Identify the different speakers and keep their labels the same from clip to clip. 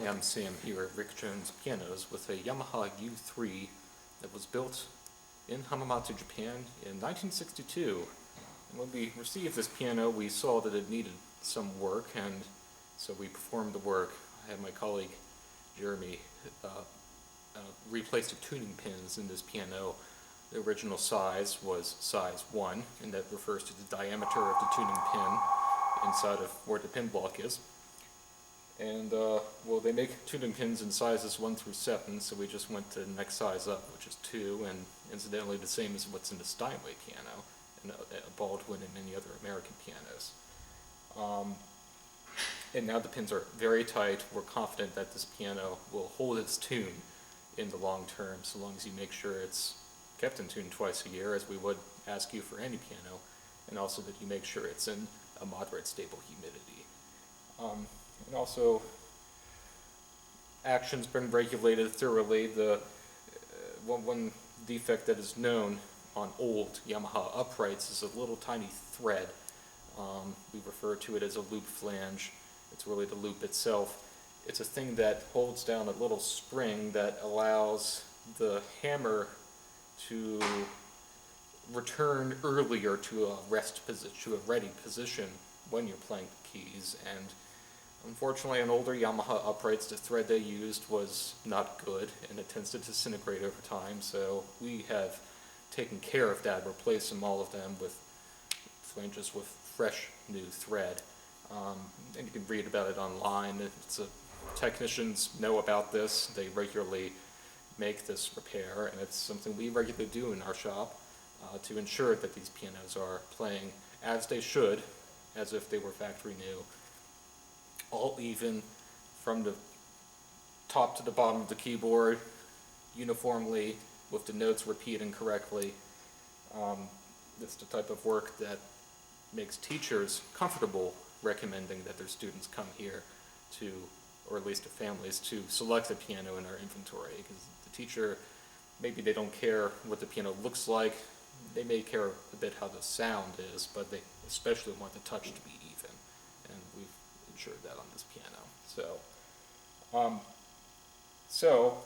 Speaker 1: I'm Sam here at Rick Jones Pianos with a Yamaha U3 that was built in Hamamatsu, Japan in 1962. And when we received this piano, we saw that it needed some work, and so we performed the work. I had my colleague Jeremy replace the tuning pins in this piano. The original size was size 1, and that refers to the diameter of the tuning pin inside of where the pin block is. And, well, they make tuning pins in sizes 1 through 7, so we just went to the next size up, which is 2, and incidentally the same as what's in the Steinway piano, and a Baldwin and many other American pianos. And now the pins are very tight. We're confident that this piano will hold its tune in the long term, so long as you make sure it's kept in tune twice a year, as we would ask you for any piano, and also that you make sure it's in a moderate stable humidity. And also, action's been regulated thoroughly. The one defect that is known on old Yamaha uprights is a little tiny thread. We refer to it as a loop flange. It's really the loop itself. It's a thing that holds down a little spring that allows the hammer to return earlier to a rest position, to a ready position when you're playing the keys. And unfortunately, on older Yamaha uprights, the thread they used was not good, and it tends to disintegrate over time, so we have taken care of that, replacing all of them with flanges with fresh new thread. And you can read about it online. Technicians know about this. They regularly make this repair, and it's something we regularly do in our shop to ensure that these pianos are playing as they should, as if they were factory new, all even from the top to the bottom of the keyboard, uniformly, with the notes repeating correctly. It's the type of work that makes teachers comfortable recommending that their students come here to, or at least their families, to select a piano in our inventory, because the teacher, maybe they don't care what the piano looks like, they may care a bit how the sound is, but they especially want the touch to be even, and we've ensured that on this piano. So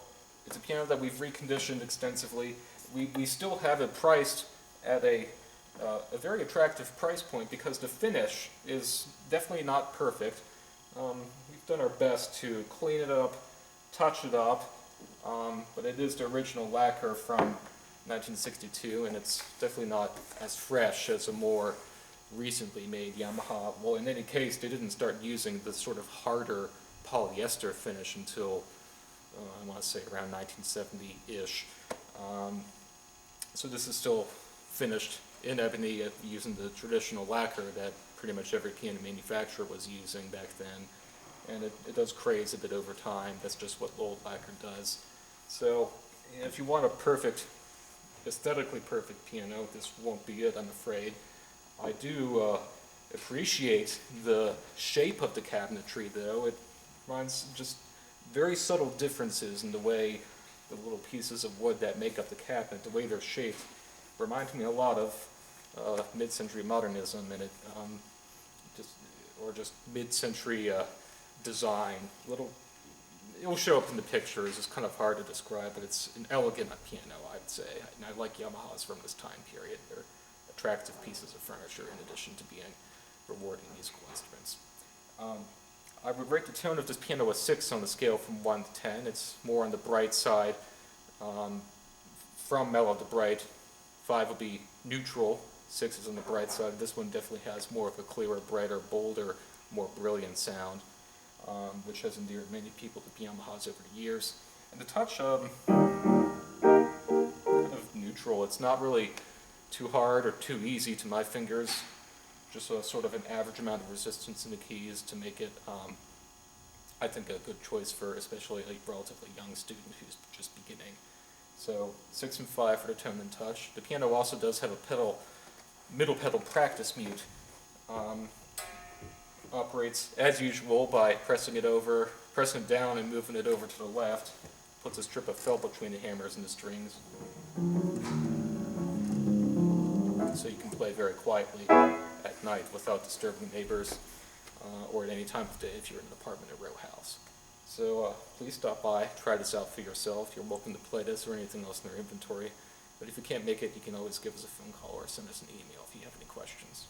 Speaker 1: it's a piano that we've reconditioned extensively. We still have it priced at a very attractive price point because the finish is definitely not perfect. We've done our best to clean it up, touch it up, but it is the original lacquer from 1962, and it's definitely not as fresh as a more recently made Yamaha. Well, in any case, they didn't start using the sort of harder polyester finish until, I want to say, around 1970-ish. So this is still finished in ebony using the traditional lacquer that pretty much every piano manufacturer was using back then. And it does craze a bit over time. That's just what old lacquer does. So if you want a perfect, aesthetically perfect piano, this won't be it, I'm afraid. I do appreciate the shape of the cabinetry, though. It finds just very subtle differences in the way the little pieces of wood that make up the cabinet, the way they're shaped, remind me a lot of mid-century modernism, and just mid-century design. It'll show up in the pictures. It's kind of hard to describe, but it's an elegant piano, I'd say. And I like Yamahas from this time period. They're attractive pieces of furniture in addition to being rewarding musical instruments. I would rate the tone of this piano a 6 on the scale from 1 to 10. It's more on the bright side. From mellow to bright, 5 would be neutral, 6 is on the bright side. This one definitely has more of a clearer, brighter, bolder, more brilliant sound, which has endeared many people to Yamahas over the years. And the touch, kind of neutral. It's not really too hard or too easy to my fingers. Just a sort of an average amount of resistance in the keys to make it, I think, a good choice for especially a relatively young student who's just beginning. So 6 and 5 for the tone and touch. The piano also does have a middle pedal practice mute. Operates as usual by pressing it down and moving it over to the left. Puts a strip of felt between the hammers and the strings. So you can play very quietly at night without disturbing neighbors, or at any time of day if you're in an apartment or row house. So please stop by, try this out for yourself. You're welcome to play this or anything else in their inventory. But if you can't make it, you can always give us a phone call or send us an email if you have any questions.